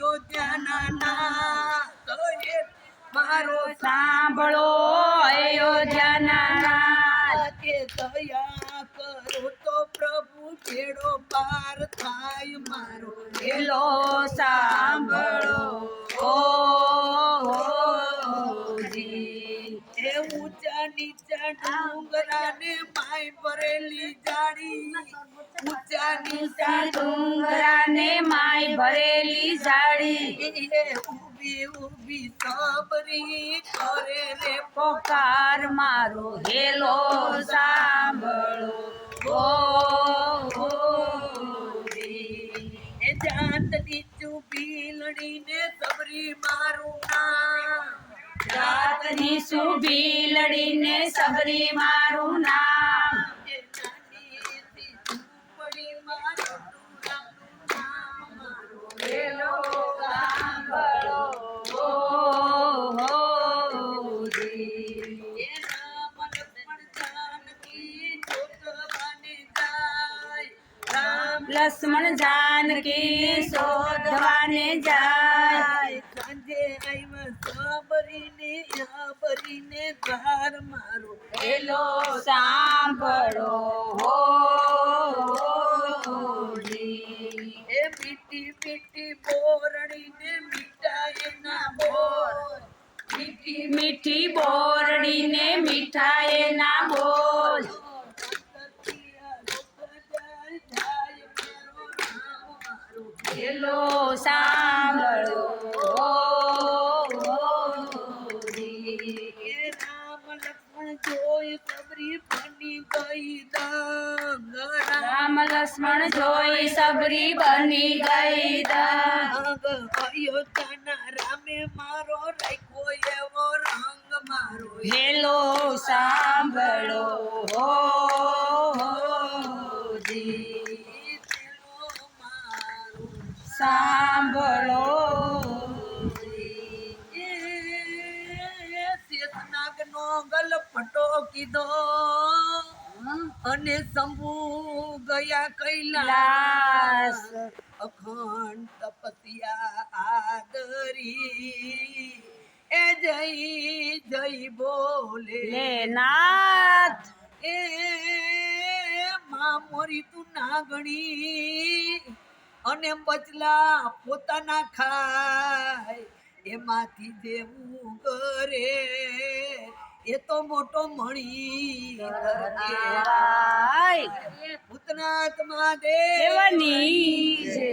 અયોધ્યાના નાથ મારો સાંભળો અયોધ્યાના નાથ કે દયા કરો તો પ્રભુ છેડો પાર થાય મારો હેલો સાંભળો ઓ એ ઊંચા નીચા ડુંગરાને માય ભરેલી જાળી ઊંચા નીચા ડુંગરાને માય ભરેલી જાળી ઊભી ઊભી સાબરી કરે રે પોકાર મારો હેલો સાંભળો ઓ એ જાતની ચૂપી લડીને સબરી મારું નામ જાતની સુભી લડીને સબરી મારું નામ એ નાનીથી ઝૂંપડી મારું નામ મારું હેલો સાંભળો ઓ એ રામ લક્ષ્મણ જાનકી શોધવાને જાય રામ લક્ષ્મણ જાનકી શોધવાને જાય સાંજે આવ્યા સાબરીને દ્વાર મારો હેલો સાંભળો હો એ મીઠી મીઠી બોરડીને મીઠા એના બોર મીઠી મીઠી બોરડીને મીઠા એના બોલ હેલો સાંભળો રામ લક્ષ્મણ જોઈ સબરી બની ગઈ દંગ રામ લક્ષ્મણ જોઈ સબરી બની ગઈ દંગ અયોધ્યાના રામે મારો રાખ્યો એવો રંગ મારો હેલો સાંભળો હો સાંભળો શેષનાગનો ગલફટો કીધો અને શંભુ ગયા કૈલાસ અખંડ તપસ્યા આદરી એ જય જય બોલે લે નાથ એ માં મોરી તું નાગણી અને બચલા પોતાના ખાય એમાંથી દેવું કરે એ તો મોટો મણી કહેવાય ભૂતનાથ મહાદેવ દેવની છે